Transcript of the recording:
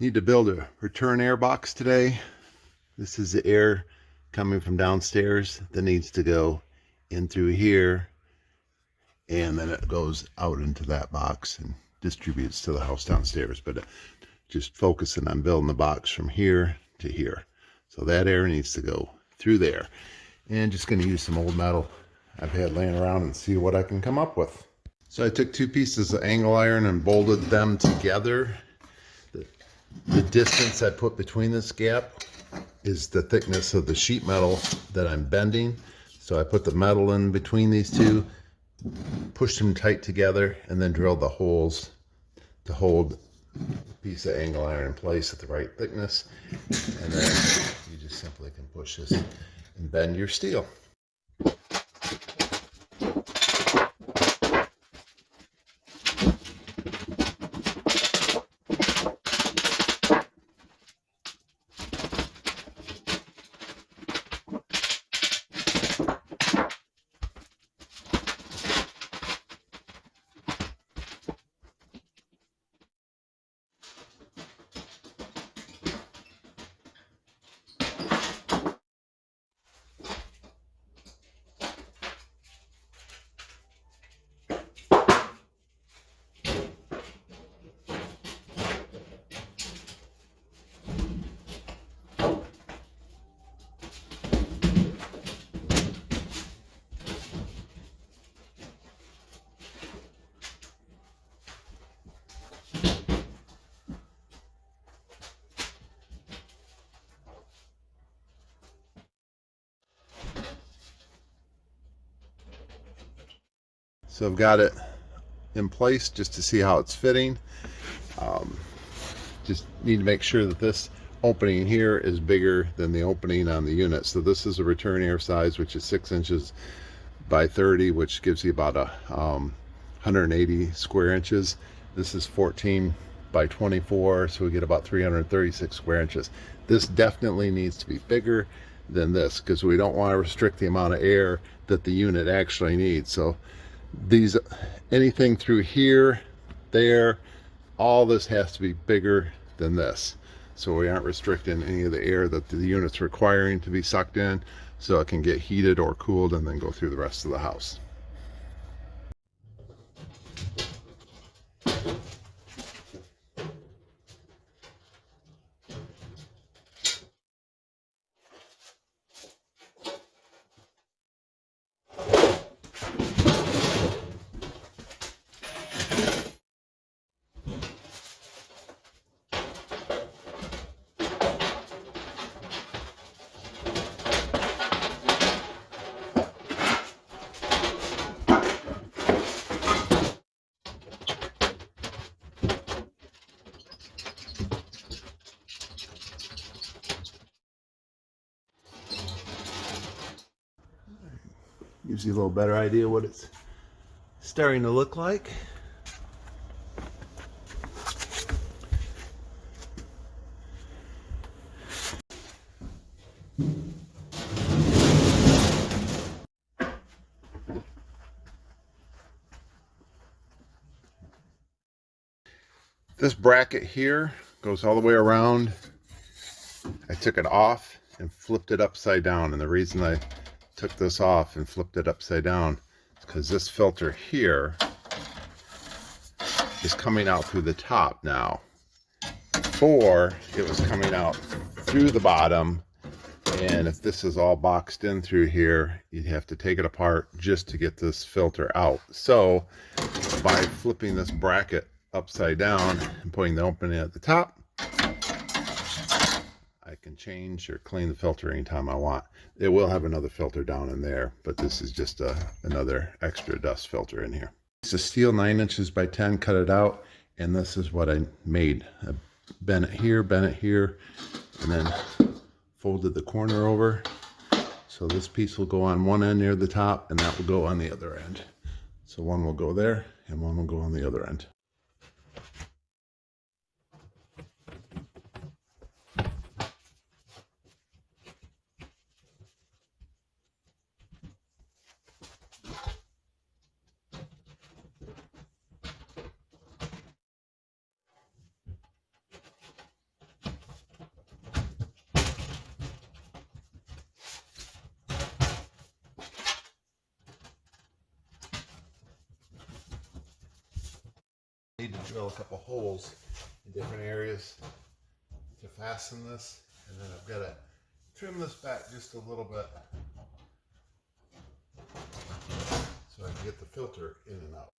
Need to build a return air box today. This is the air coming from downstairs that needs to go in through here, and then it goes out into that box and distributes to the house downstairs. But just focusing on building the box from here to here. So that air needs to go through there. And just going to use some old metal I've had laying around and see what I can come up with. So I took 2 pieces of angle iron and bolted them together. The distance I put between this gap is the thickness of the sheet metal that I'm bending. So I put the metal in between these two, pushed them tight together, and then drilled the holes to hold a piece of angle iron in place at the right thickness. And then you just simply can push this and bend your steel. So I've got it in place just to see how it's fitting. Just need to make sure that this opening here is bigger than the opening on the unit. So this is a return air size, which is 6 inches by 30, which gives you about 180 square inches. This is 14 by 24, so we get about 336 square inches. This definitely needs to be bigger than this because we don't want to restrict the amount of air that the unit actually needs. So these, anything through here, there, all this has to be bigger than this, so we aren't restricting any of the air that the unit's requiring to be sucked in, so it can get heated or cooled and then go through the rest of the house. Gives you a little better idea what it's starting to look like. This bracket here goes all the way around. I took it off and flipped it upside down, and the reason I took this off and flipped it upside down is because this filter here is coming out through the top now. Before, it was coming out through the bottom, and if this is all boxed in through here, you'd have to take it apart just to get this filter out. So by flipping this bracket upside down and putting the opening at the top, I can change or clean the filter anytime I want. It will have another filter down in there, but this is just another extra dust filter in here. It's a steel 9 inches by 10, cut it out, and this is what I made. I bent it here, and then folded the corner over. So this piece will go on one end near the top, and that will go on the other end. So one will go there, and one will go on the other end. need to drill a couple holes in different areas to fasten this, and then I've got to trim this back just a little bit so I can get the filter in and out.